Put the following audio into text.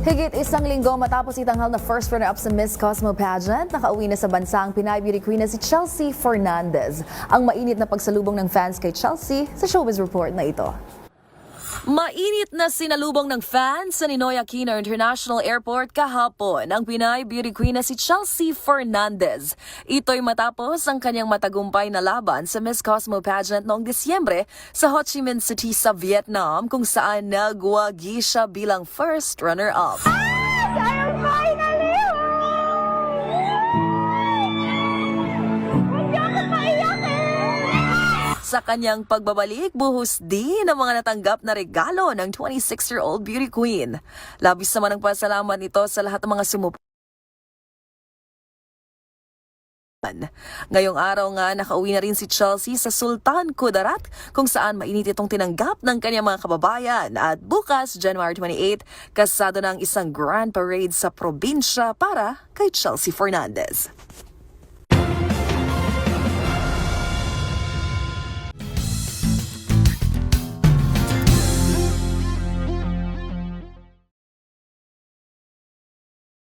Higit isang linggo matapos itanghal na first runner-up sa Miss Cosmo pageant, nakauwi na sa bansa ang Pinay beauty queen na si Chelsea Fernandez. Ang mainit na pagsalubong ng fans kay Chelsea sa Showbiz Report na ito. Mainit na sinalubong ng fans sa Ninoy Aquino International Airport kahapon ang Pinay beauty queen na si Chelsea Fernandez. Ito'y matapos ang kanyang matagumpay na laban sa Miss Cosmo pageant noong Disyembre sa Ho Chi Minh City sa Vietnam kung saan nagwagi siya bilang first runner-up. Sa kanyang pagbabalik, buhos din ang mga natanggap na regalo ng 26-year-old beauty queen. Labis naman ang pasalamat nito sa lahat ng mga sumuporta. Ngayong araw nga, nakauwi na rin si Chelsea sa Sultan Kudarat kung saan mainit itong tinanggap ng kanyang mga kababayan. At bukas, January 28, kasado ng isang grand parade sa probinsya para kay Chelsea Fernandez.